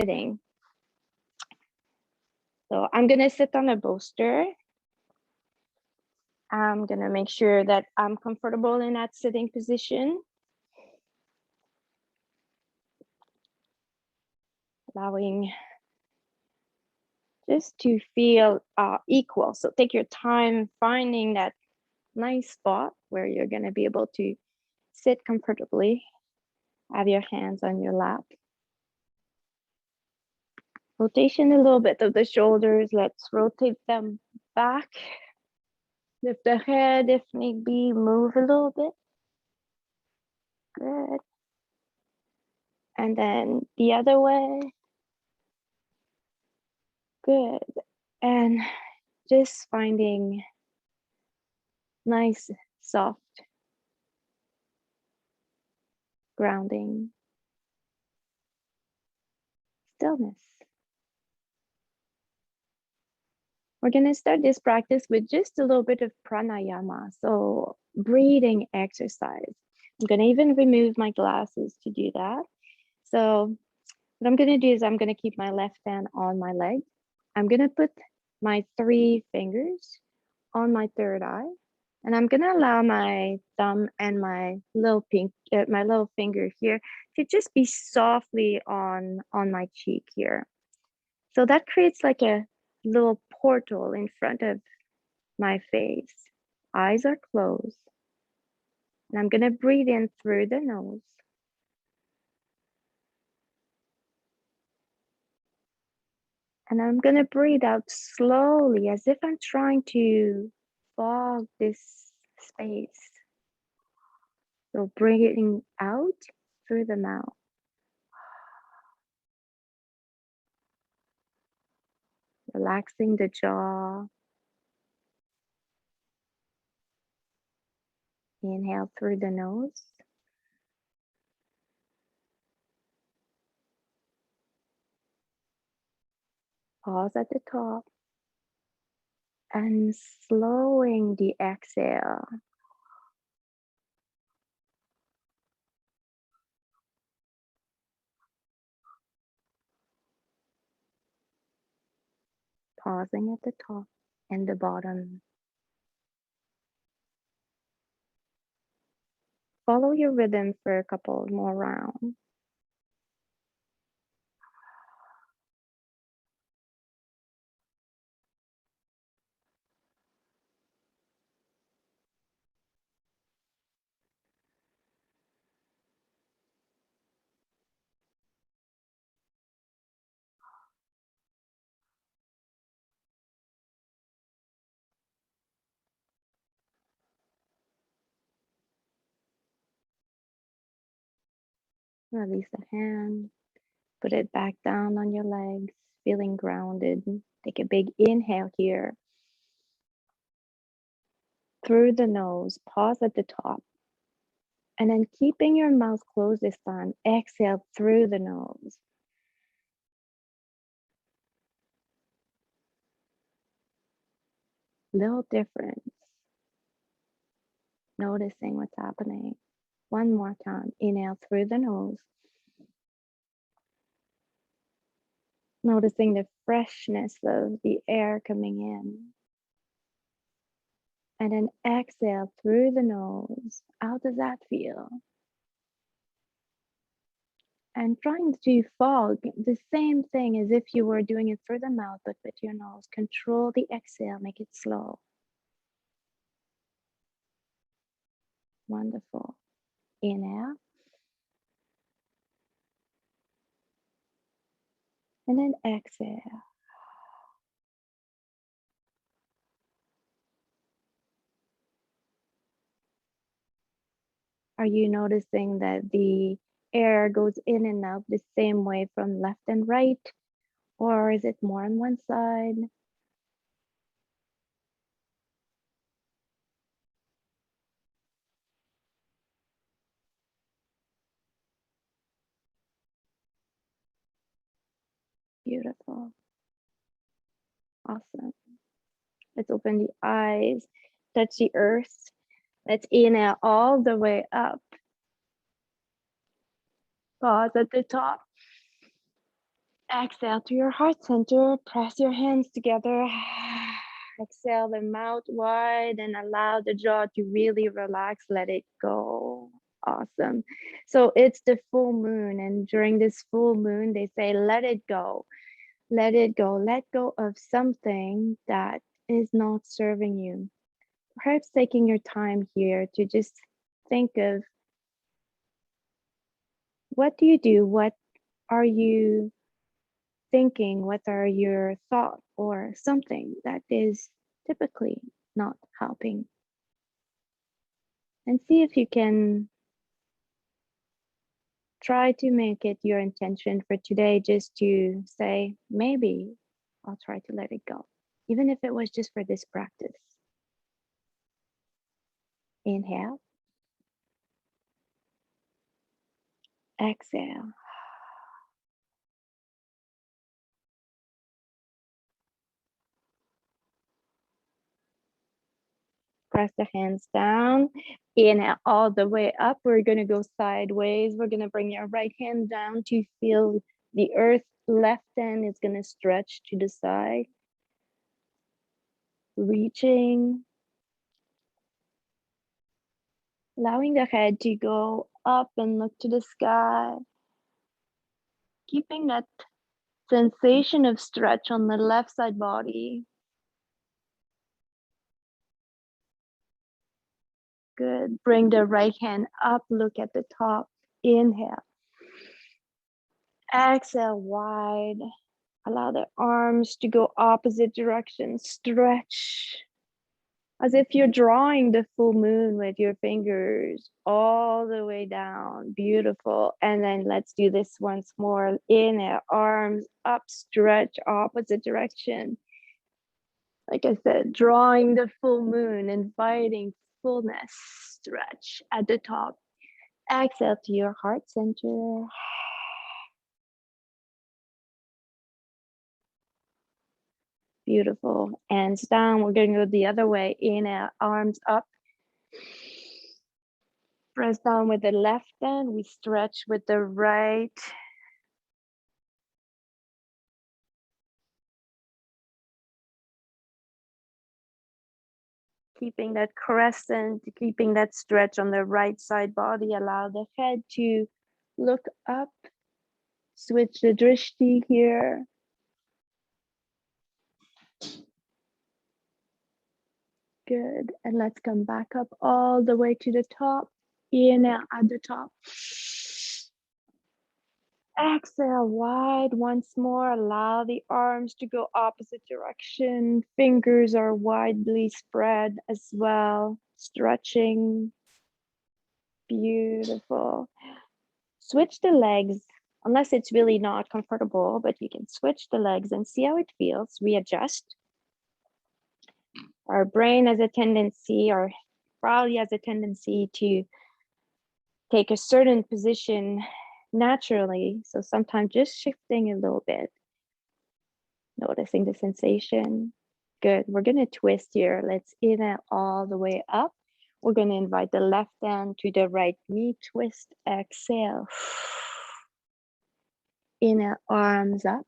sitting. So I'm gonna sit on a bolster. I'm gonna make sure that I'm comfortable in that sitting position. Allowing just to feel equal. So take your time finding that nice spot where you're gonna be able to sit comfortably. Have your hands on your lap. Rotation a little bit of the shoulders. Let's rotate them back. Lift the head if need be. Move a little bit. Good. And then the other way. Good. And just finding nice, soft grounding, stillness. We're going to start this practice with just a little bit of pranayama, so breathing exercise. I'm going to even remove my glasses to do that. So what I'm going to do is I'm going to keep my left hand on my leg. I'm going to put my 3 fingers on my third eye, and I'm going to allow my thumb and my little finger here to just be softly on my cheek here. So that creates like a little portal in front of my face. Eyes are closed. And I'm going to breathe in through the nose. And I'm going to breathe out slowly as if I'm trying to fog this space. So breathing out through the mouth. Relaxing the jaw. Inhale through the nose. Pause at the top. And slowing the exhale. Pausing at the top and the bottom. Follow your rhythm for a couple more rounds. Release the hand, put it back down on your legs, feeling grounded. Take a big inhale here. Through the nose, pause at the top. And then keeping your mouth closed this time, exhale through the nose. Little difference. Noticing what's happening. One more time, inhale through the nose. Noticing the freshness of the air coming in. And then exhale through the nose. How does that feel? And trying to fog the same thing as if you were doing it through the mouth, but with your nose. Control the exhale, make it slow. Wonderful. Inhale. And then exhale. Are you noticing that the air goes in and out the same way from left and right? Or is it more on one side? Beautiful. Awesome. Let's open the eyes, touch the earth. Let's inhale all the way up. Pause at the top. Exhale to your heart center. Press your hands together. Exhale them out wide and allow the jaw to really relax. Let it go. Awesome. So it's the full moon, and during this full moon, they say, let it go. Let it go. Let go of something that is not serving you. Perhaps taking your time here to just think of, what do you do? What are you thinking? What are your thoughts or something that is typically not helping? And see if you can try to make it your intention for today just to say, maybe I'll try to let it go, even if it was just for this practice. Inhale, exhale. Press the hands down. Inhale all the way up. We're going to go sideways. We're going to bring your right hand down to feel the earth. Left hand is going to stretch to the side, reaching, allowing the head to go up and look to the sky, keeping that sensation of stretch on the left side body. Good. Bring the right hand up, look at the top. Inhale. Exhale wide. Allow the arms to go opposite direction. Stretch as if you're drawing the full moon with your fingers all the way down. Beautiful. And then let's do this once more. Inhale, arms up, stretch opposite direction. Like I said, drawing the full moon, inviting fullness, stretch at the top. Exhale to your heart center. Beautiful. Hands down. We're going to go the other way. Inhale, arms up. Press down with the left hand. We stretch with the right. Keeping that crescent, keeping that stretch on the right side body. Allow the head to look up. Switch the drishti here. Good. And let's come back up all the way to the top. Inhale at the top. Exhale wide once more. Allow the arms to go opposite direction. Fingers are widely spread as well. Stretching. Beautiful. Switch the legs, unless it's really not comfortable, but you can switch the legs and see how it feels. Readjust. Our brain has a tendency, or probably has a tendency, to take a certain position naturally. So sometimes just shifting a little bit, noticing the sensation. Good. We're going to twist here. Let's inhale all the way up. We're going to invite the left hand to the right knee twist. Exhale. Inhale, arms up.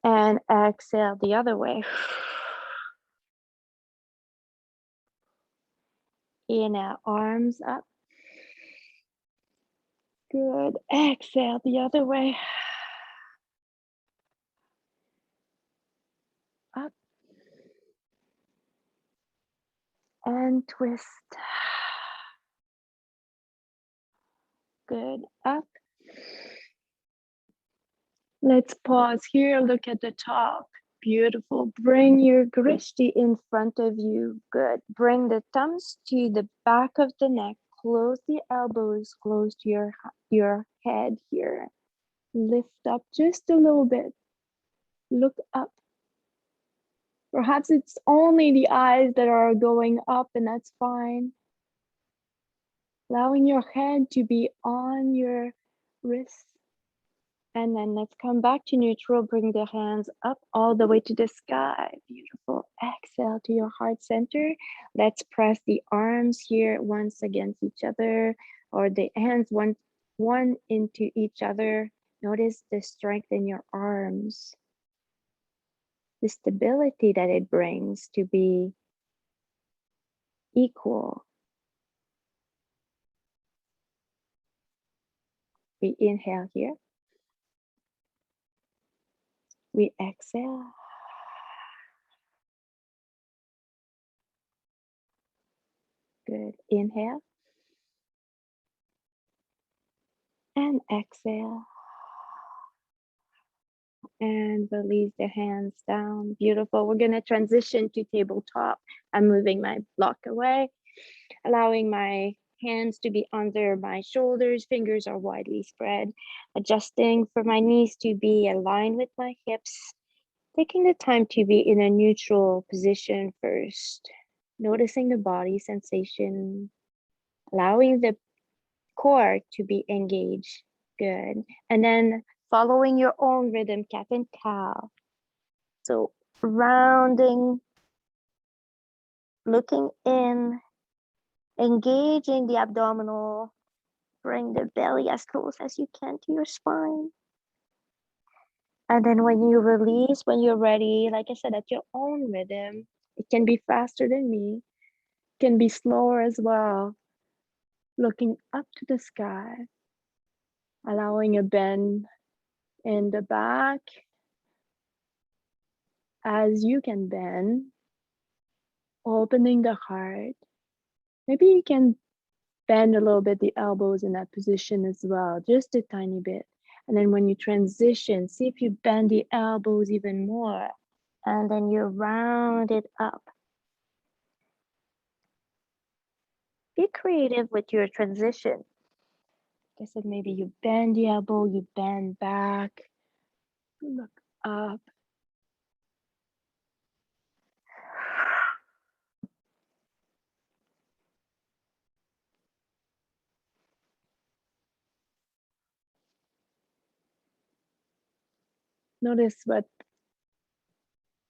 And exhale the other way. Inhale, arms up. Good. Exhale the other way. Up. And twist. Good. Up. Let's pause here. Look at the top. Beautiful. Bring your grishti in front of you. Good. Bring the thumbs to the back of the neck. Close the elbows close to your head here. Lift up just a little bit. Look up. Perhaps it's only the eyes that are going up, and that's fine. Allowing your head to be on your wrist. And then let's come back to neutral. Bring the hands up all the way to the sky. Beautiful. Exhale to your heart center. Let's press the arms here once against each other, or the hands one into each other. Notice the strength in your arms, the stability that it brings to be equal. We inhale here. We exhale. Good. Inhale. And exhale. And release the hands down. Beautiful. We're going to transition to tabletop. I'm moving my block away, allowing my hands to be under my shoulders. Fingers are widely spread, adjusting for my knees to be aligned with my hips. Taking the time to be in a neutral position first. Noticing the body sensation, allowing the core to be engaged. Good. And then following your own rhythm, cat and cow. So rounding, looking in, engaging the abdominal, bring the belly as close as you can to your spine. And then when you release, when you're ready, like I said, at your own rhythm, it can be faster than me, it can be slower as well. Looking up to the sky, allowing a bend in the back as you can bend, opening the heart. Maybe you can bend a little bit the elbows in that position as well, just a tiny bit. And then when you transition, see if you bend the elbows even more. And then you round it up. Be creative with your transition. Like I said, maybe you bend the elbow, you bend back, look up. Notice what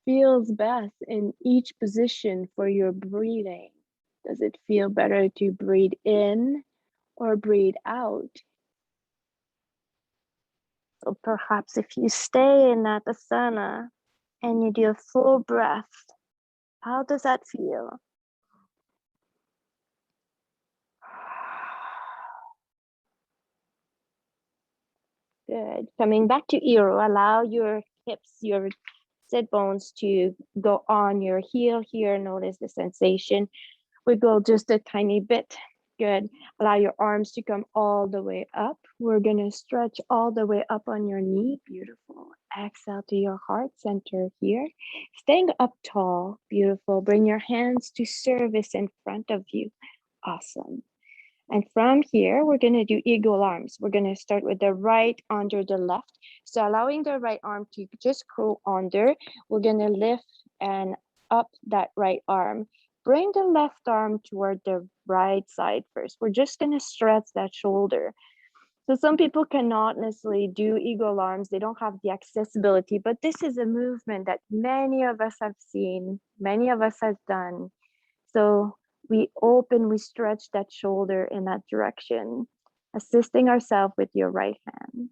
feels best in each position for your breathing. Does it feel better to breathe in or breathe out? So perhaps if you stay in that asana and you do a full breath, how does that feel? Good. Coming back to Iro, allow your hips, your sit bones to go on your heel here. Notice the sensation. Wiggle just a tiny bit. Good. Allow your arms to come all the way up. We're going to stretch all the way up on your knee. Beautiful. Exhale to your heart center here. Staying up tall. Beautiful. Bring your hands to service in front of you. Awesome. And from here, we're going to do eagle arms. We're going to start with the right under the left. So allowing the right arm to just curl under, we're going to lift and up that right arm. Bring the left arm toward the right side first. We're just going to stretch that shoulder. So some people cannot necessarily do eagle arms. They don't have the accessibility, but this is a movement that many of us have seen, many of us have done. So we open, we stretch that shoulder in that direction, assisting ourselves with your right hand.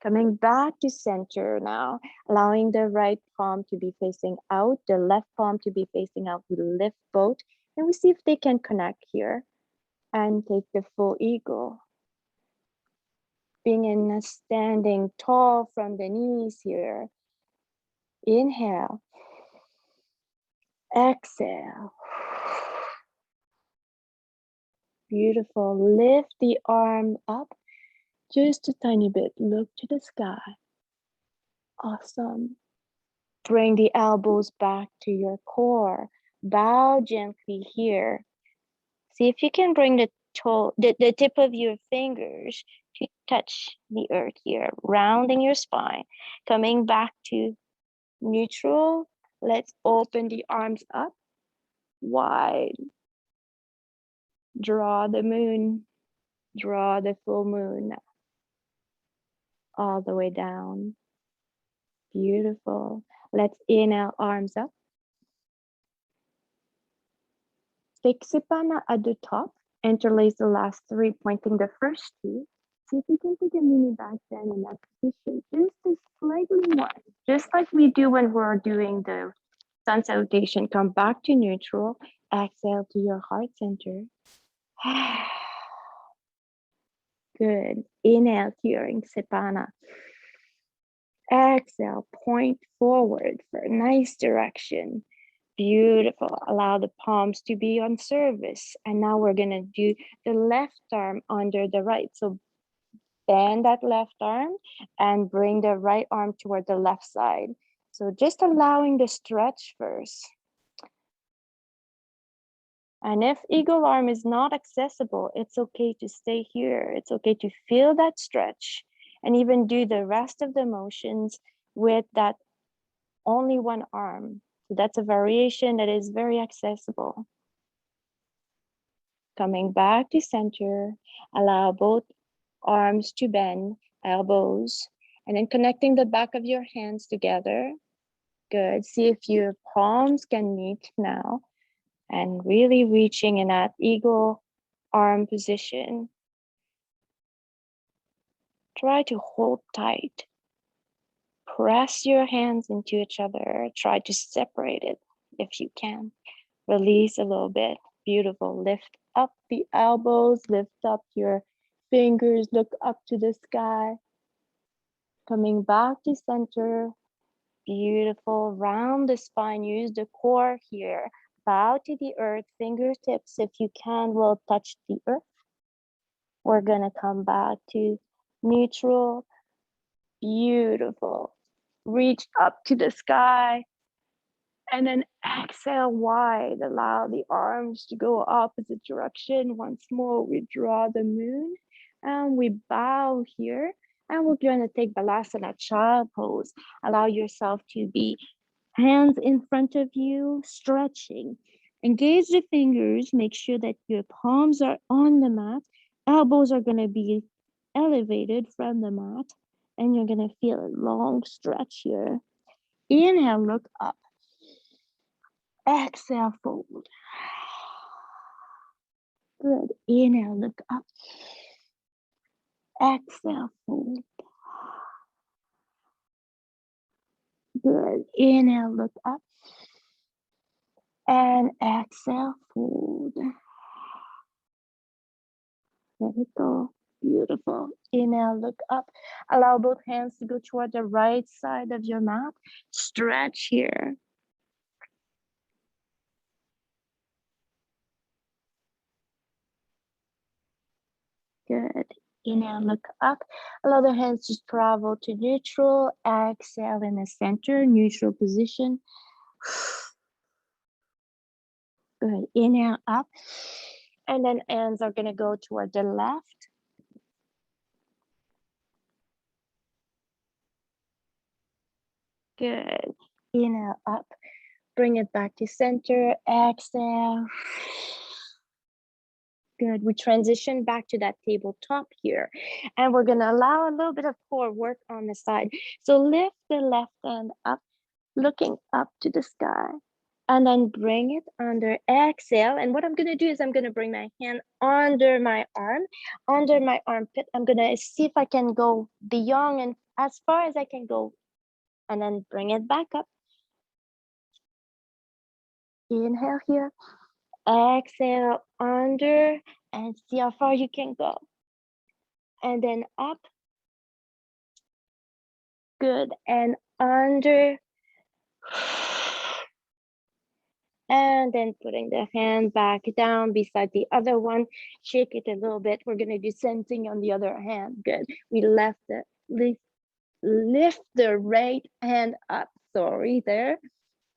Coming back to center now, allowing the right palm to be facing out, the left palm to be facing out. We lift both and we see if they can connect here and take the full eagle. Being in a standing tall from the knees here. Inhale. Exhale. Beautiful. Lift the arm up just a tiny bit. Look to the sky. Awesome. Bring the elbows back to your core. Bow gently here. See if you can bring the toe, the tip of your fingers to touch the earth here, rounding your spine. Coming back to neutral. Let's open the arms up wide. Draw the moon. Draw the full moon all the way down. Beautiful. Let's inhale, arms up. Take Sipana at the top. Interlace the last three, pointing the first two. See if you can take a mini back bend in that position, just a slightly more, just like we do when we're doing the sun salutation. Come back to neutral, exhale to your heart center. Good. Inhale to your Sapana. Exhale, point forward for a nice direction. Beautiful. Allow the palms to be on service. And now we're going to do the left arm under the right. So bend that left arm and bring the right arm toward the left side. So just allowing the stretch first. And if eagle arm is not accessible, it's okay to stay here. It's okay to feel that stretch and even do the rest of the motions with that only one arm. So that's a variation that is very accessible. Coming back to center, allow both arms to bend, elbows, and then connecting the back of your hands together. Good. See if your palms can meet now. And really reaching in that eagle arm position. Try to hold tight. Press your hands into each other. Try to separate it if you can. Release a little bit. Beautiful. Lift up the elbows. Lift up your fingers. Look up to the sky. Coming back to center. Beautiful. Round the spine. Use the core here. Bow to the earth, fingertips, if you can, will touch the earth. We're gonna come back to neutral. Beautiful. Reach up to the sky. And then exhale wide. Allow the arms to go opposite direction. Once more, we draw the moon. And we bow here. And we're gonna take Balasana, child pose. Allow yourself to be hands in front of you, stretching. Engage the fingers, make sure that your palms are on the mat. Elbows are gonna be elevated from the mat. And you're gonna feel a long stretch here. Inhale, look up. Exhale, fold. Good. Inhale, look up. Exhale, fold. Good. Inhale, look up. And exhale, fold. There we go. Beautiful. Inhale, look up. Allow both hands to go toward the right side of your mat. Stretch here. Good. Inhale, look up. Allow the hands to travel to neutral. Exhale in the center, neutral position. Good. Inhale up. And then hands are going to go toward the left. Good. Inhale up. Bring it back to center. Exhale. Good. We transition back to that tabletop here. And we're going to allow a little bit of core work on the side. So lift the left hand up, looking up to the sky. And then bring it under. Exhale. And what I'm going to do is I'm going to bring my hand under my armpit. I'm going to see if I can go beyond and as far as I can go. And then bring it back up. Inhale here. Exhale under and see how far you can go. And then up. Good. And under. And then putting the hand back down beside the other one. Shake it a little bit. We're going to do same thing on the other hand. Good. We lift the right hand up. Sorry there.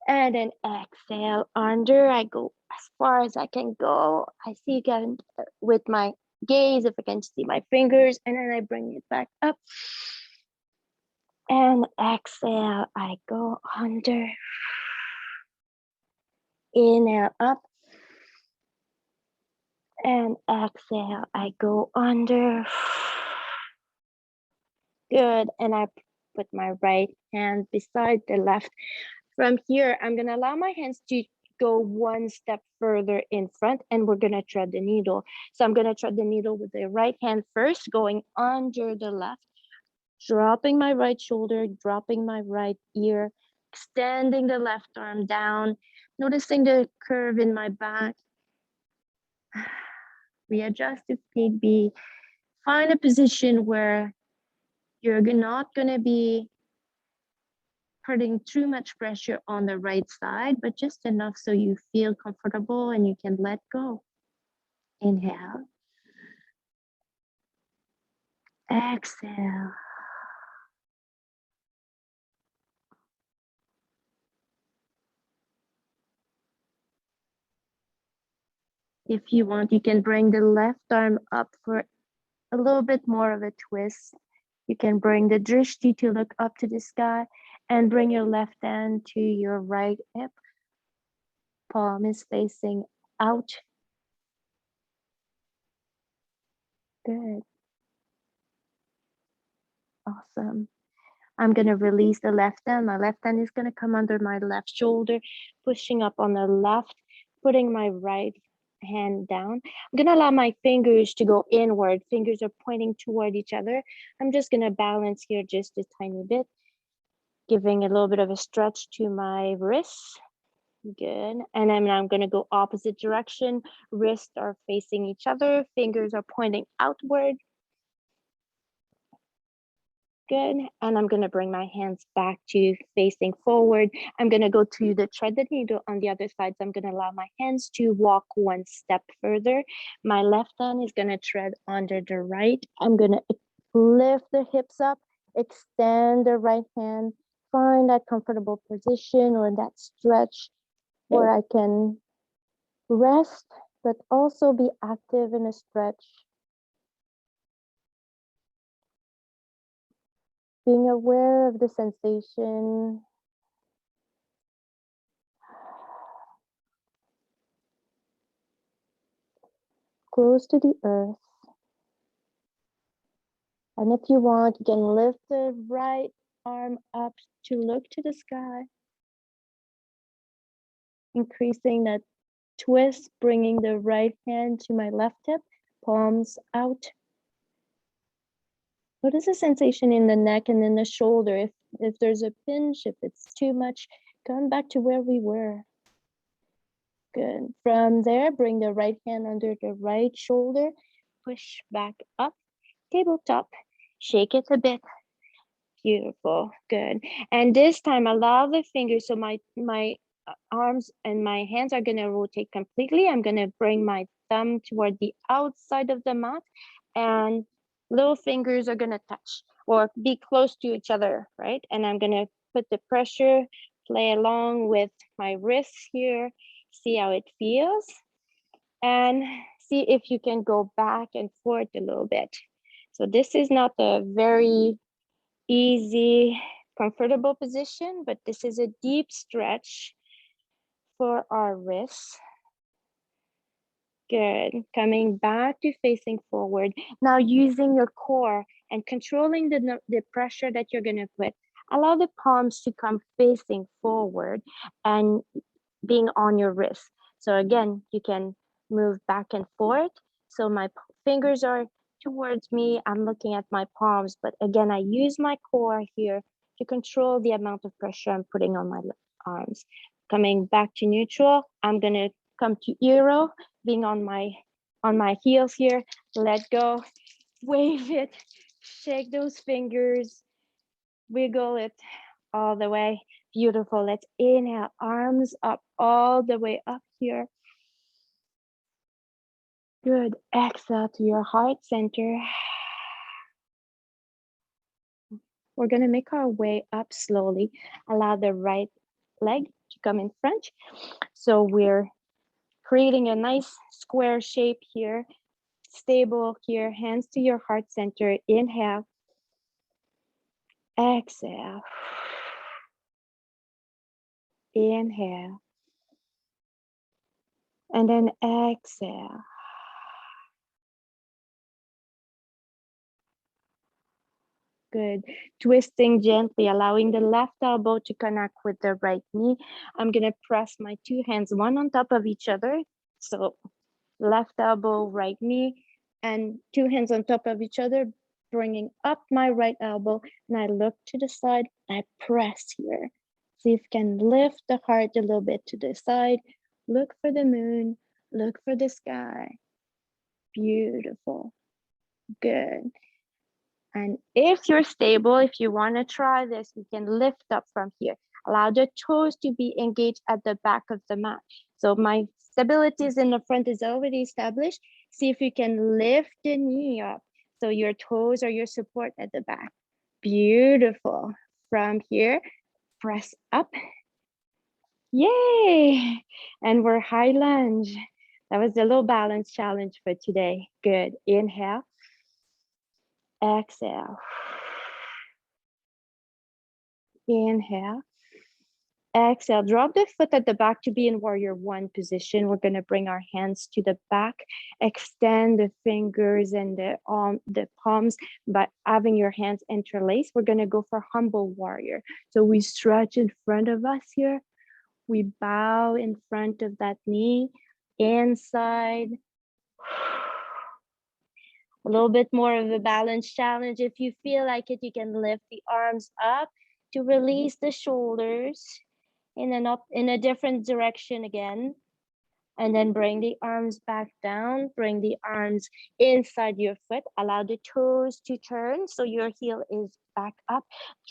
And then exhale under. I go as far as I can go. I see again with my gaze if I can see my fingers, and then I bring it back up. And exhale, I go under. Inhale up. And exhale, I go under. Good. And I put my right hand beside the left. From here, I'm going to allow my hands to go one step further in front, and we're gonna tread the needle. So I'm gonna tread the needle with the right hand first, going under the left, dropping my right shoulder, dropping my right ear, extending the left arm down, noticing the curve in my back. Readjust if need be. Find a position where you're not gonna be putting too much pressure on the right side, but just enough so you feel comfortable and you can let go. Inhale. Exhale. If you want, you can bring the left arm up for a little bit more of a twist. You can bring the drishti to look up to the sky and bring your left hand to your right hip. Palm is facing out. Good. Awesome. I'm going to release the left hand. My left hand is going to come under my left shoulder, pushing up on the left, putting my right hand down. I'm going to allow my fingers to go inward. Fingers are pointing toward each other. I'm just going to balance here just a tiny bit, giving a little bit of a stretch to my wrists. Good. And then I'm going to go opposite direction. Wrists are facing each other. Fingers are pointing outward. Good. And I'm going to bring my hands back to facing forward. I'm going to go to the tread the needle on the other side. So I'm going to allow my hands to walk one step further. My left hand is going to tread under the right. I'm going to lift the hips up, extend the right hand, find that comfortable position or that stretch where I can rest, but also be active in a stretch. Being aware of the sensation. Close to the earth. And if you want, you can lift the right arm up to look to the sky. Increasing that twist, bringing the right hand to my left hip, palms out. Notice the sensation in the neck and in the shoulder. If there's a pinch, if it's too much, come back to where we were. Good. From there, bring the right hand under the right shoulder, push back up, tabletop, shake it a bit. Beautiful. Good. And this time, allow the fingers. So my arms and my hands are going to rotate completely. I'm going to bring my thumb toward the outside of the mat, and little fingers are going to touch or be close to each other, right? And I'm going to put the pressure, play along with my wrists here, see how it feels, and see if you can go back and forth a little bit. So this is not a very easy, comfortable position, but this is a deep stretch for our wrists. Good. Coming back to facing forward. Now using your core and controlling the pressure that you're going to put. Allow the palms to come facing forward and being on your wrist. So again, you can move back and forth. So my fingers are towards me. I'm looking at my palms, but again, I use my core here to control the amount of pressure I'm putting on my arms. Coming back to neutral, I'm gonna come to Euro, being on my heels here. Let go, wave it, shake those fingers, wiggle it all the way. Beautiful. Let's inhale, arms up all the way up here. Good. Exhale to your heart center. We're going to make our way up slowly. Allow the right leg to come in front. So we're creating a nice square shape here. Stable here. Hands to your heart center. Inhale. Exhale. Inhale. And then exhale. Good. Twisting gently, allowing the left elbow to connect with the right knee. I'm gonna press my two hands, one on top of each other. So left elbow, right knee, and two hands on top of each other, bringing up my right elbow. And I look to the side, I press here. See if you can lift the heart a little bit to the side. Look for the moon, look for the sky. Beautiful. Good. And if you're stable, if you want to try this, you can lift up from here. Allow the toes to be engaged at the back of the mat. So my stability is in the front is already established. See if you can lift the knee up. So your toes are your support at the back. Beautiful. From here, press up. Yay! And we're high lunge. That was a little balance challenge for today. Good. Inhale. Exhale. Inhale. Exhale, drop the foot at the back to be in warrior one position. We're going to bring our hands to the back, extend the fingers and the palms by having your hands interlaced. We're going to go for humble warrior. So we stretch in front of us here. We bow in front of that knee, inside. A little bit more of a balance challenge. If you feel like it, you can lift the arms up to release the shoulders in a different direction again. And then bring the arms back down, bring the arms inside your foot, allow the toes to turn so your heel is back up.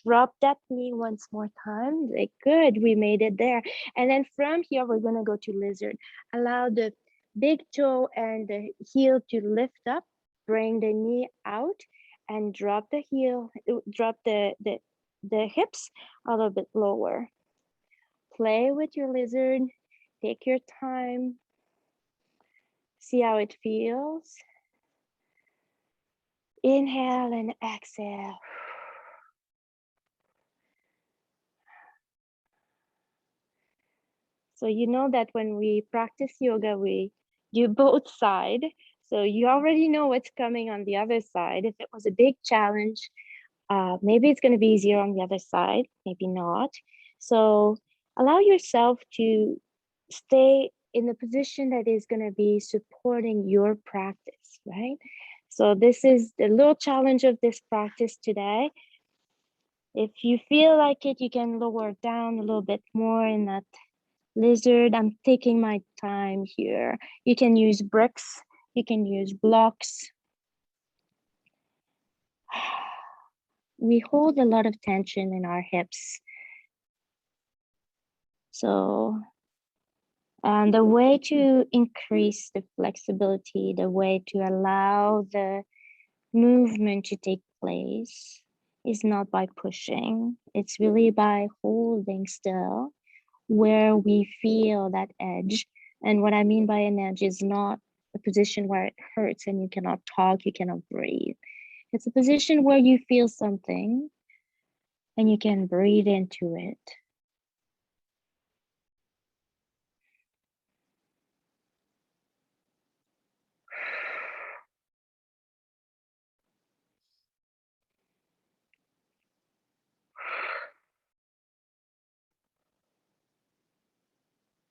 Drop that knee once more time. Like, good, we made it there. And then from here, we're gonna go to lizard. Allow the big toe and the heel to lift up, bring the knee out and drop the heel, drop the hips a little bit lower. Play with your lizard, take your time, see how it feels. Inhale and exhale. So you know that when we practice yoga, we do both sides. So you already know what's coming on the other side. If it was a big challenge, maybe it's going to be easier on the other side, maybe not. So allow yourself to stay in the position that is going to be supporting your practice, right? So this is the little challenge of this practice today. If you feel like it, you can lower down a little bit more in that lizard. I'm taking my time here. You can use bricks, you can use blocks. We hold a lot of tension in our hips. So, and the way to increase the flexibility, the way to allow the movement to take place is not by pushing. It's really by holding still where we feel that edge. And what I mean by an edge is not a position where it hurts and you cannot talk, you cannot breathe. It's a position where you feel something and you can breathe into it.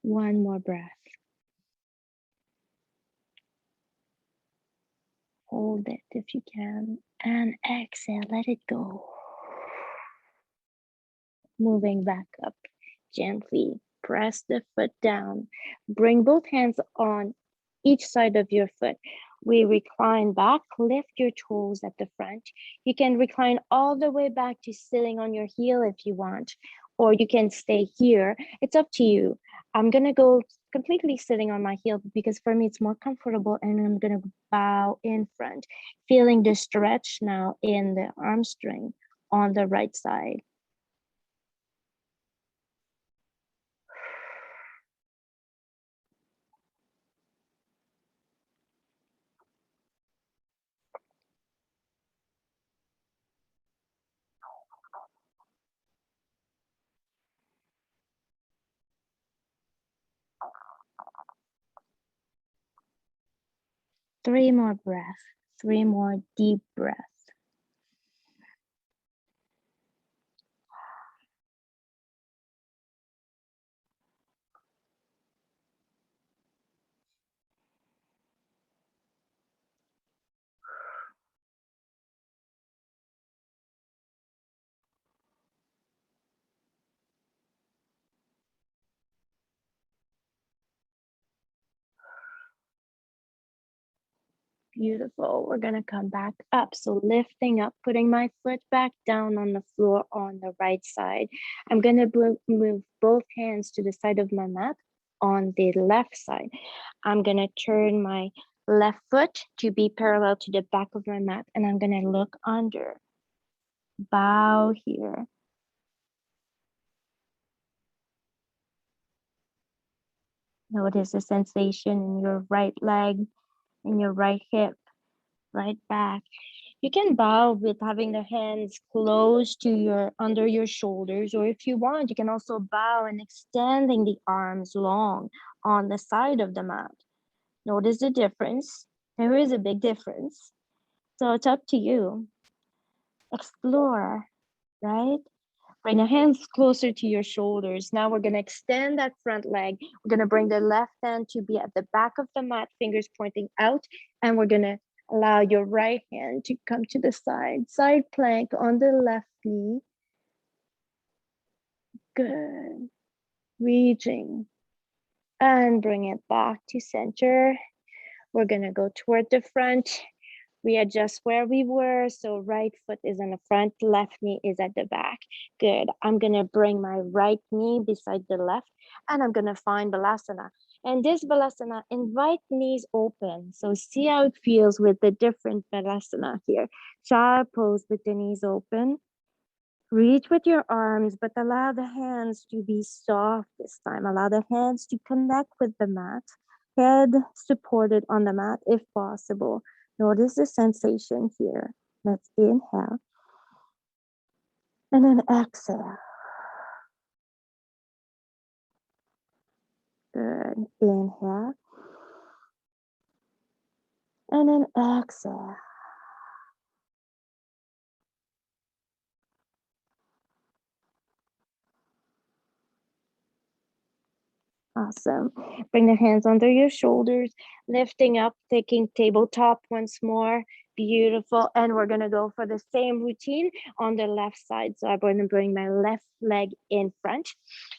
One more breath. Hold it if you can. And exhale, let it go. Moving back up gently. Press the foot down. Bring both hands on each side of your foot. We recline back, lift your toes at the front. You can recline all the way back to sitting on your heel if you want, or you can stay here. It's up to you. I'm gonna go completely sitting on my heel because for me it's more comfortable, and I'm gonna bow in front, feeling the stretch now in the arm string on the right side. Three more breaths, three more deep breaths. Beautiful. We're gonna come back up. So lifting up, putting my foot back down on the floor on the right side. I'm gonna move both hands to the side of my mat on the left side. I'm gonna turn my left foot to be parallel to the back of my mat, and I'm gonna look under. Bow here. Notice the sensation in your right leg, in your right hip, right back. You can bow with having the hands close to your under your shoulders, or if you want, you can also bow and extending the arms long on the side of the mat. Notice the difference. There is a big difference. So it's up to you. Explore, right? Bring the hands closer to your shoulders. Now we're gonna extend that front leg. We're gonna bring the left hand to be at the back of the mat, fingers pointing out, and we're gonna allow your right hand to come to the side. Side plank on the left knee. Good. Reaching and bring it back to center. We're gonna go toward the front. Readjust where we were. So right foot is in the front, left knee is at the back. Good. I'm gonna bring my right knee beside the left, and I'm gonna find Balasana. And this Balasana, invite knees open. So see how it feels with the different Balasana here. Child pose with the knees open. Reach with your arms, but allow the hands to be soft this time. Allow the hands to connect with the mat. Head supported on the mat if possible. Notice the sensation here. Let's inhale. And then exhale. Good. Inhale. And then exhale. Awesome. Bring the hands under your shoulders, lifting up, taking tabletop once more. Beautiful. And we're going to go for the same routine on the left side. So I'm going to bring my left leg in front.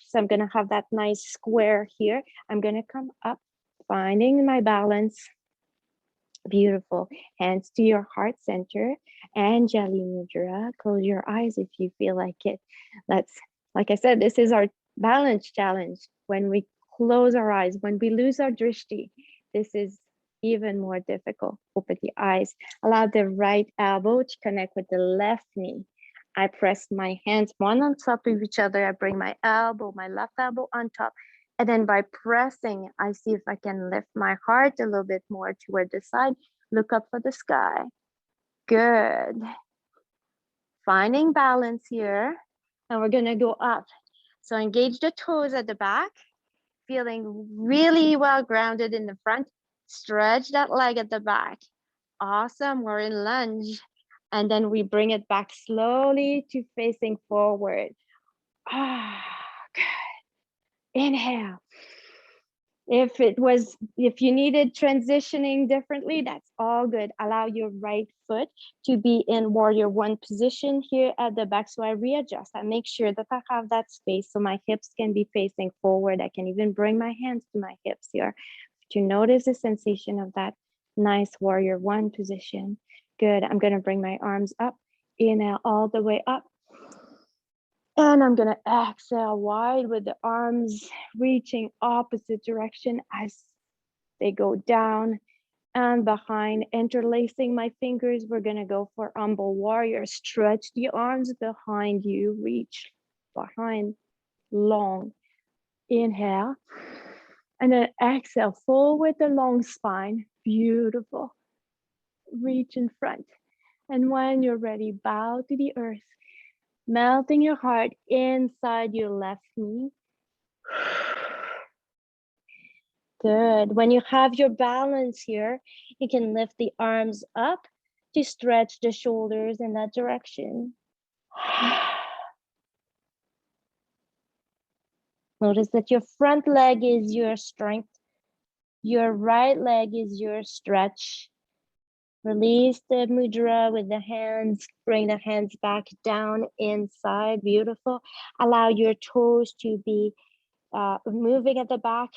So I'm going to have that nice square here. I'm going to come up, finding my balance. Beautiful. Hands to your heart center. Anjali Mudra. Close your eyes if you feel like it. Like I said, this is our balance challenge. When we close our eyes, when we lose our drishti, this is even more difficult. Open the eyes. Allow the right elbow to connect with the left knee. I press my hands one on top of each other. I bring my left elbow on top. And then by pressing, I see if I can lift my heart a little bit more toward the side. Look up for the sky. Good. Finding balance here. And we're gonna go up. So engage the toes at the back, feeling really well grounded in the front. Stretch that leg at the back. Awesome, we're in lunge. And then we bring it back slowly to facing forward. Good. Inhale. If you needed transitioning differently, that's all good. Allow your right foot to be in warrior one position here at the back. So I readjust. I make sure that I have that space so my hips can be facing forward. I can even bring my hands to my hips here to notice the sensation of that nice warrior one position. Good. I'm going to bring my arms up. Inhale all the way up. And I'm gonna exhale wide with the arms reaching opposite direction as they go down and behind. Interlacing my fingers, we're gonna go for humble warrior. Stretch the arms behind you, reach behind, long. Inhale, and then exhale, full with the long spine. Beautiful. Reach in front. And when you're ready, bow to the earth. Melting your heart inside your left knee. Good. When you have your balance here, you can lift the arms up to stretch the shoulders in that direction. Notice that your front leg is your strength. Your right leg is your stretch. Release the mudra with the hands. Bring the hands back down inside. Beautiful. Allow your toes to be moving at the back.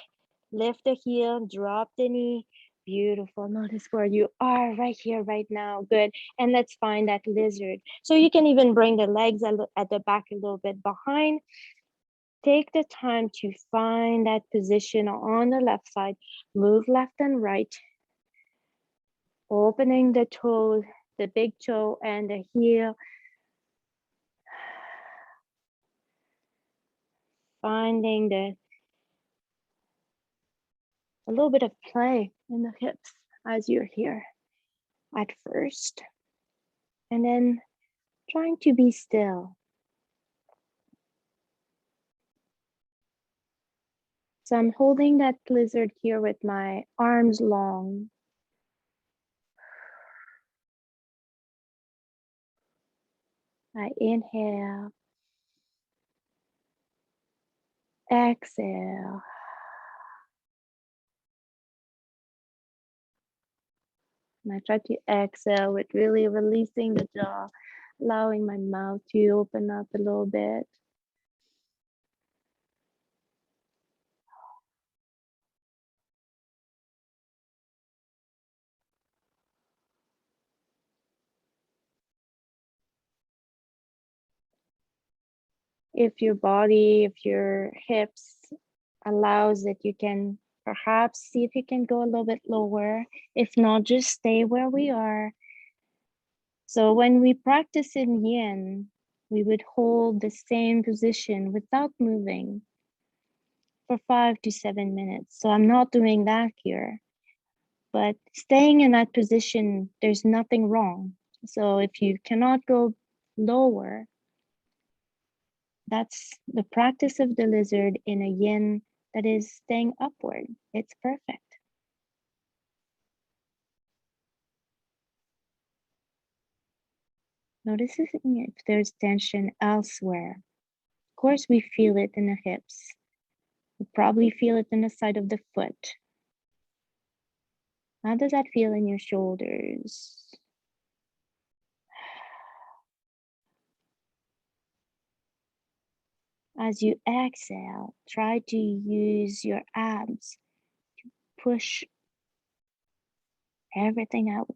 Lift the heel, drop the knee. Beautiful. Notice where you are right here, right now. Good. And let's find that lizard. So you can even bring the legs at the back a little bit behind. Take the time to find that position on the left side. Move left and right. Opening the toe, the big toe and the heel. Finding a little bit of play in the hips as you're here at first. And then trying to be still. So I'm holding that lizard here with my arms long. I inhale. Exhale. And I try to exhale with really releasing the jaw, allowing my mouth to open up a little bit. If your body, if your hips allows it, you can perhaps see if you can go a little bit lower. If not, just stay where we are. So when we practice in yin, we would hold the same position without moving for 5 to 7 minutes. So I'm not doing that here, but staying in that position, there's nothing wrong. So if you cannot go lower, that's the practice of the lizard in a yin that is staying upward. It's perfect. Notice if there's tension elsewhere. Of course, we feel it in the hips. We probably feel it in the side of the foot. How does that feel in your shoulders? As you exhale, try to use your abs to push everything out.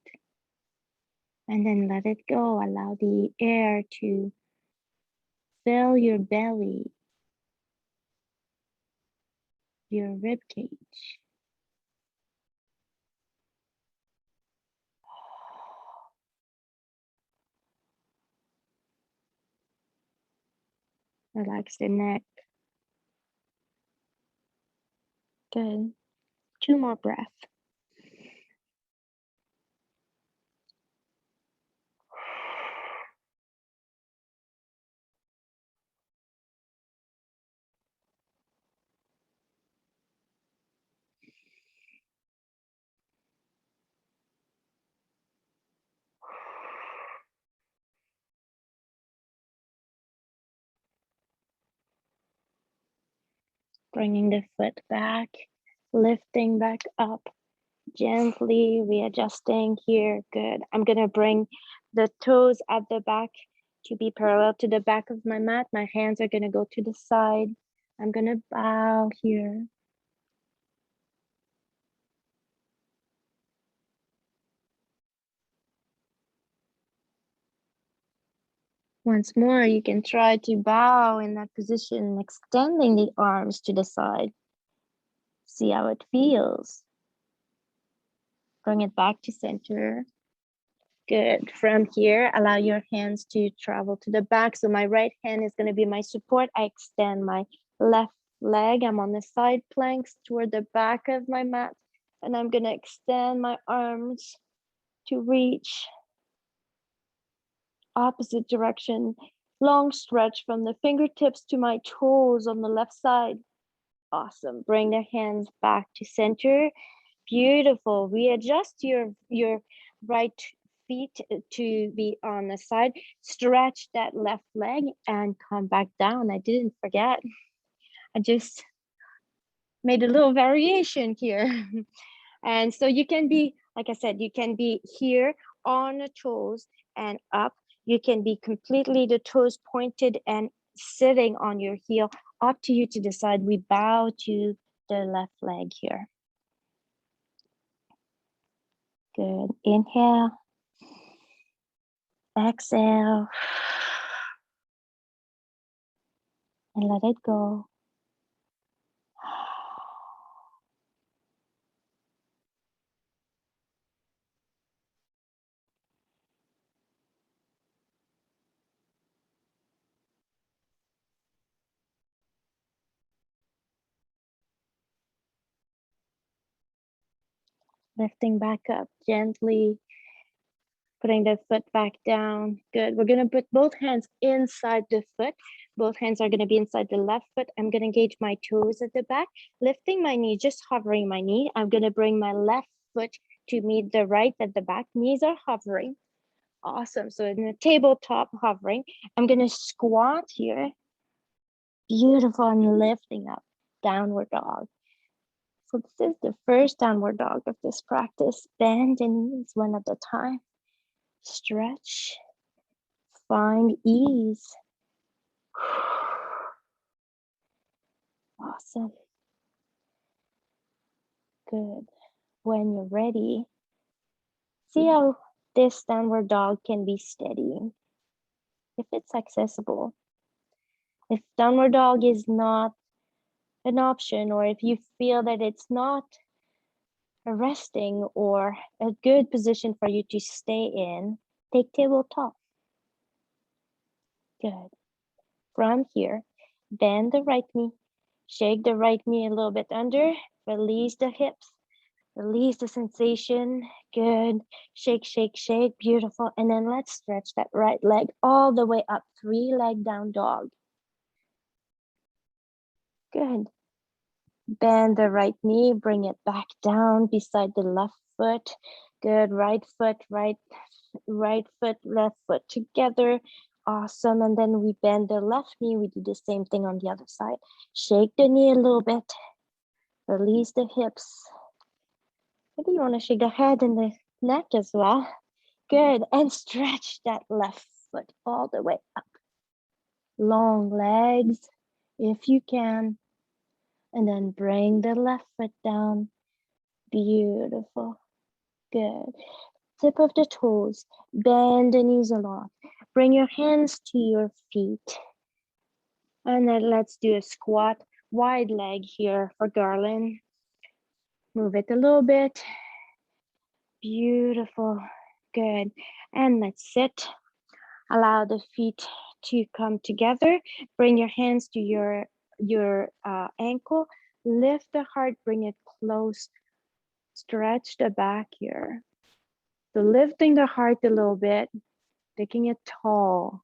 And then let it go. Allow the air to fill your belly, your rib cage. Relax the neck. Good. 2 more breaths. Bringing the foot back, lifting back up, gently readjusting here. Good. I'm gonna bring the toes at the back to be parallel to the back of my mat. My hands are gonna go to the side. I'm gonna bow here. Once more, you can try to bow in that position, extending the arms to the side. See how it feels. Bring it back to center. Good. From here, allow your hands to travel to the back. So my right hand is going to be my support. I extend my left leg. I'm on the side planks toward the back of my mat. And I'm going to extend my arms to reach opposite direction. Long stretch from the fingertips to my toes on the left side. Awesome. Bring the hands back to center. Beautiful. Readjust your right feet to be on the side. Stretch that left leg and come back down. I didn't forget. I just made a little variation here. And so you can be, like I said, you can be here on the toes and up. You can be completely the toes pointed and sitting on your heel. Up to you to decide. We bow to the left leg here. Good. Inhale. Exhale. And let it go. Lifting back up gently, putting the foot back down. Good. We're gonna put both hands inside the foot. Both hands are gonna be inside the left foot. I'm gonna engage my toes at the back, lifting my knee, just hovering my knee. I'm gonna bring my left foot to meet the right at the back. Knees are hovering. Awesome. So in the tabletop hovering, I'm gonna squat here. Beautiful, and lifting up, downward dog. So this is the first downward dog of this practice. Bend the knees one at a time. Stretch. Find ease. Awesome. Good. When you're ready, see how this downward dog can be steady if it's accessible. If downward dog is not an option, or if you feel that it's not a resting or a good position for you to stay in, take tabletop. Good. From here, bend the right knee, shake the right knee a little bit under, release the hips, release the sensation. Good. Shake, shake, shake. Beautiful. And then let's stretch that right leg all the way up. 3-leg down dog. Good. Bend the right knee, bring it back down beside the left foot. Good. Right foot, right foot, left foot together. Awesome. And then we bend the left knee. We do the same thing on the other side. Shake the knee a little bit. Release the hips. Maybe you want to shake the head and the neck as well. Good. And stretch that left foot all the way up. Long legs if you can. And then bring the left foot down. Beautiful. Good. Tip of the toes. Bend the knees a lot. Bring your hands to your feet. And then let's do a squat. Wide leg here for garland. Move it a little bit. Beautiful. Good. And let's sit. Allow the feet to come together. Bring your hands to your ankle. Lift the heart, bring it close. Stretch the back here. So lifting the heart a little bit, making it tall.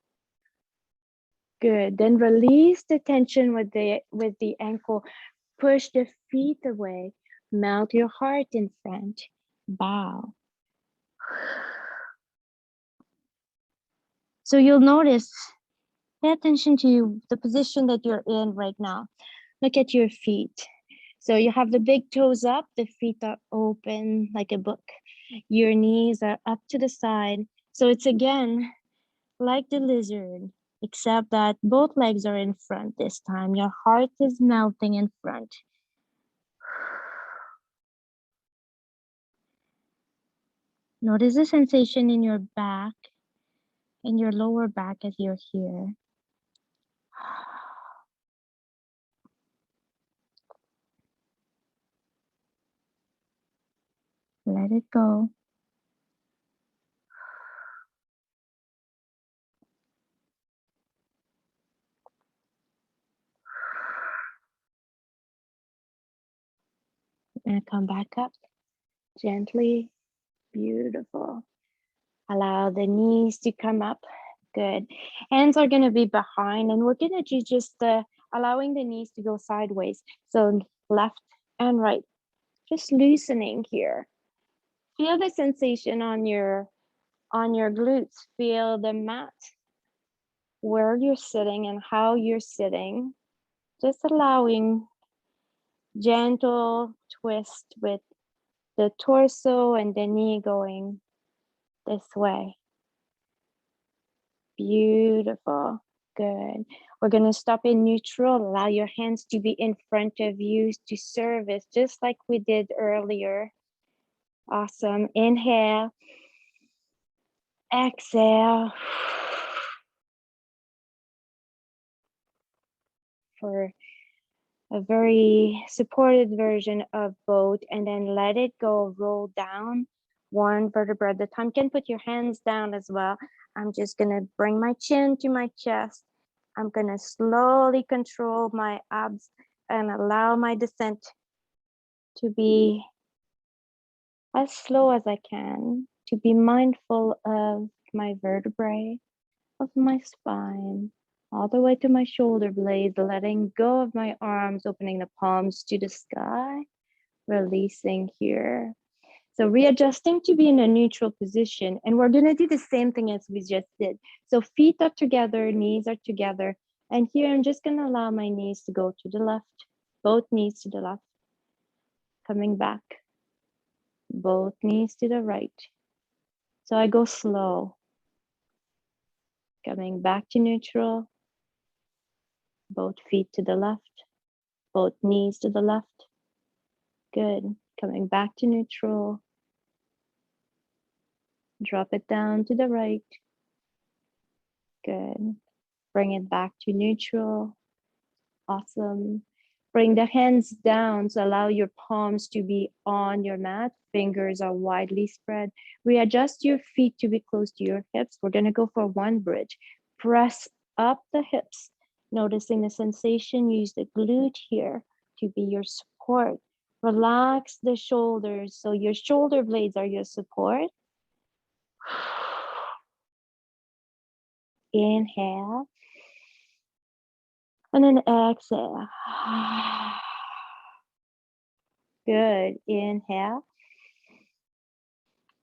Good. Then release the tension with the ankle. Push the feet away. Melt your heart in front. Bow. So you'll notice, pay attention to the position that you're in right now. Look at your feet. So you have the big toes up, the feet are open like a book. Your knees are up to the side. So it's again like the lizard, except that both legs are in front this time. Your heart is melting in front. Notice the sensation in your back, in your lower back as you're here. Let it go. And come back up gently. Beautiful. Allow the knees to come up. Good. Hands are going to be behind, and we're going to do just allowing the knees to go sideways. So left and right. Just loosening here. Feel the sensation on your glutes. Feel the mat, where you're sitting and how you're sitting. Just allowing gentle twist with the torso and the knee going this way. Beautiful. Good. We're going to stop in neutral. Allow your hands to be in front of you to service, just like we did earlier. Awesome. Inhale. Exhale. For a very supported version of both, and then let it go, roll down one vertebra at a time. You can put your hands down as well. I'm just gonna bring my chin to my chest. I'm gonna slowly control my abs and allow my descent to be as slow as I can, to be mindful of my vertebrae, of my spine, all the way to my shoulder blades, letting go of my arms, opening the palms to the sky, releasing here. So readjusting to be in a neutral position. And we're gonna do the same thing as we just did. So feet are together, knees are together. And here I'm just gonna allow my knees to go to the left, both knees to the left, coming back, both knees to the right. So I go slow, coming back to neutral, both feet to the left, both knees to the left. Good. Coming back to neutral. Drop it down to the right. Good. Bring it back to neutral. Awesome. Bring the hands down, so allow your palms to be on your mat. Fingers are widely spread. Readjust your feet to be close to your hips. We're gonna go for one bridge. Press up the hips, noticing the sensation. Use the glute here to be your support. Relax the shoulders, so your shoulder blades are your support. Inhale. And then exhale. Good. Inhale.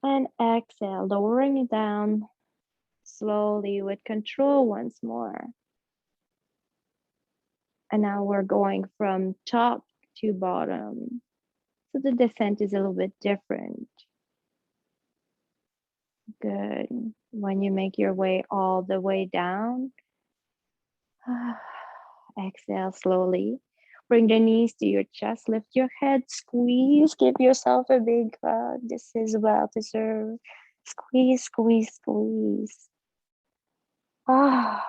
And exhale, lowering it down slowly with control once more. And now we're going from top to bottom. So the descent is a little bit different. Good. When you make your way all the way down, exhale slowly. Bring the knees to your chest, lift your head, squeeze, give yourself a big hug. This is well deserved. Squeeze, squeeze, squeeze. And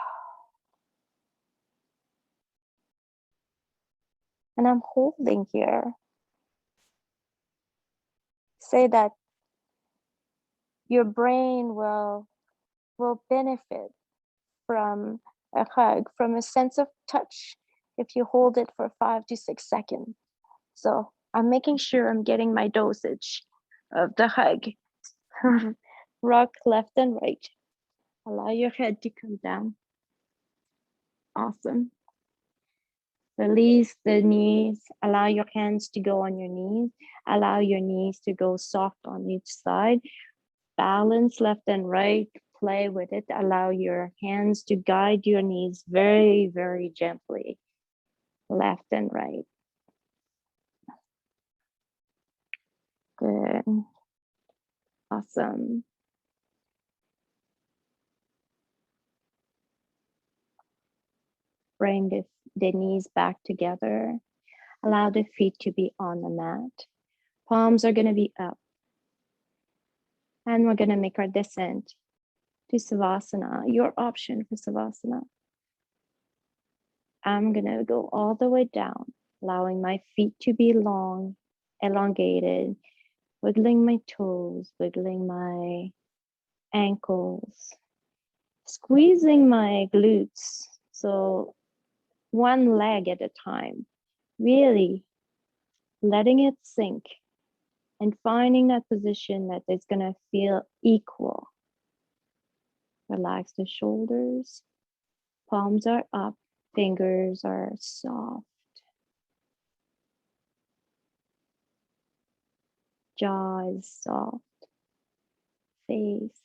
I'm holding here. Say that your brain will benefit from a hug, from a sense of touch, if you hold it for 5 to 6 seconds. So I'm making sure I'm getting my dosage of the hug. Rock left and right. Allow your head to come down. Awesome. Release the knees. Allow your hands to go on your knees. Allow your knees to go soft on each side. Balance left and right. Play with it. Allow your hands to guide your knees very, very gently. Left and right. Good. Awesome. Bring the knees back together. Allow the feet to be on the mat. Palms are going to be up. And we're going to make our descent to savasana, your option for savasana. I'm going to go all the way down, allowing my feet to be long, elongated, wiggling my toes, wiggling my ankles, squeezing my glutes. So one leg at a time, really letting it sink and finding that position that is going to feel equal. Relax the shoulders, palms are up, fingers are soft, jaw is soft, face.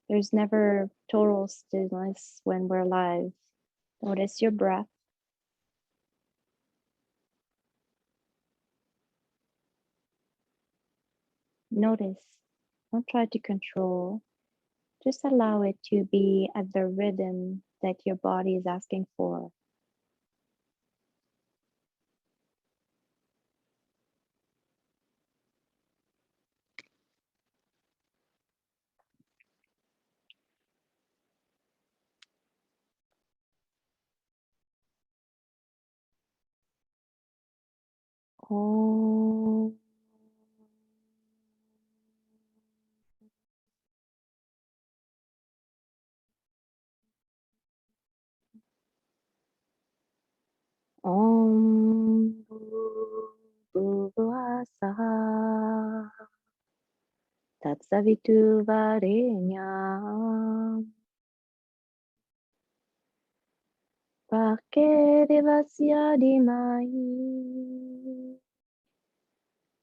There's never total stillness when we're alive. Notice your breath. Notice. Don't try to control. Just allow it to be at the rhythm that your body is asking for. Om. Om Bhuvah Swaha Tatsavitu Varenyam Bhake Devasya Dhimahi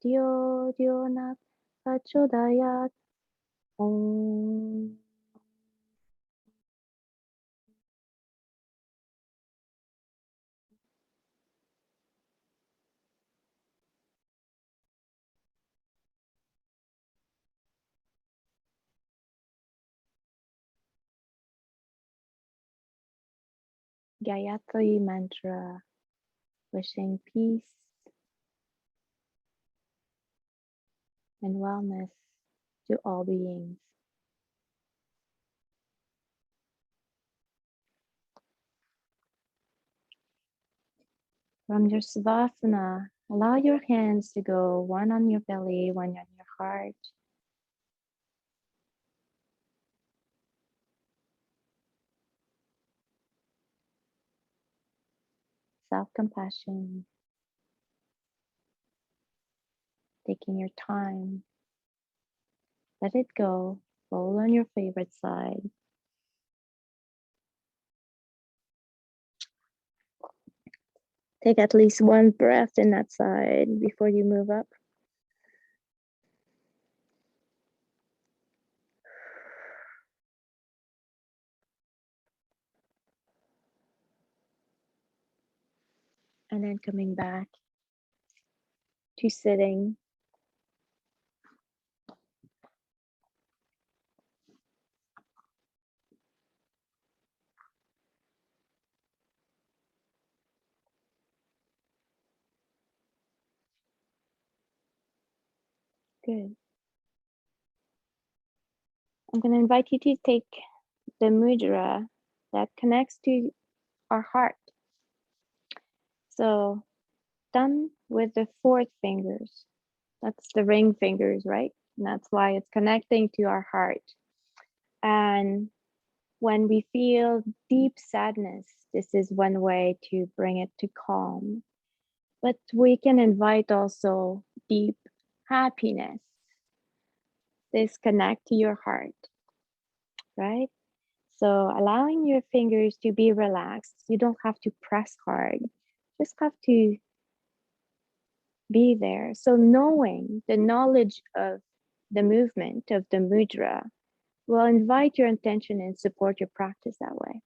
Dhyo Dhyo Prachodayat. Om. Gayatri Mantra, wishing peace and wellness to all beings. From your savasana, allow your hands to go one on your belly, one on your heart. Self-compassion, taking your time. Let it go, roll on your favorite side. Take at least one breath in that side before you move up. And then coming back to sitting. Good. I'm going to invite you to take the mudra that connects to our heart. So thumb with the fourth fingers. That's the ring fingers, right? And that's why it's connecting to our heart. And when we feel deep sadness, this is one way to bring it to calm. But we can invite also deep happiness. This connect to your heart, right? So allowing your fingers to be relaxed. You don't have to press hard. Just have to be there. So knowing the knowledge of the movement of the mudra will invite your intention and support your practice that way.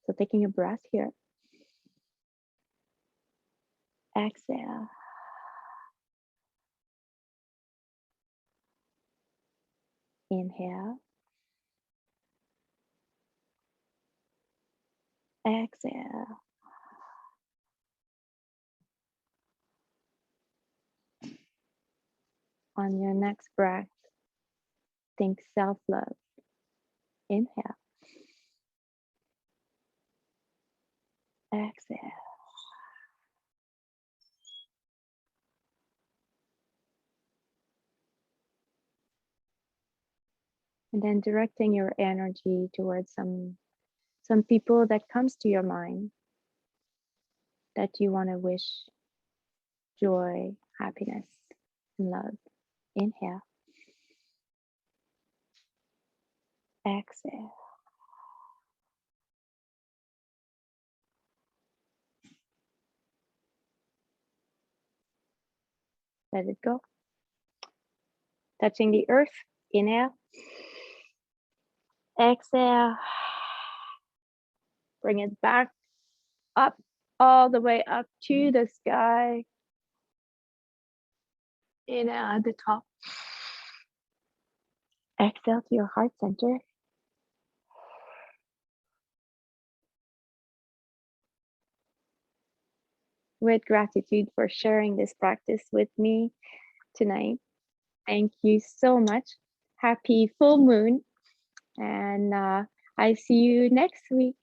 So taking a breath here. Exhale. Inhale. Exhale. On your next breath, think self-love. Inhale. Exhale. And then directing your energy towards some people that comes to your mind that you want to wish joy, happiness, and love. Inhale. Exhale. Let it go. Touching the earth. Inhale. Exhale. Bring it back up, all the way up to the sky. Inhale at the top. Exhale to your heart center. with gratitude for sharing this practice with me tonight. Thank you so much. Happy full moon. And I see you next week.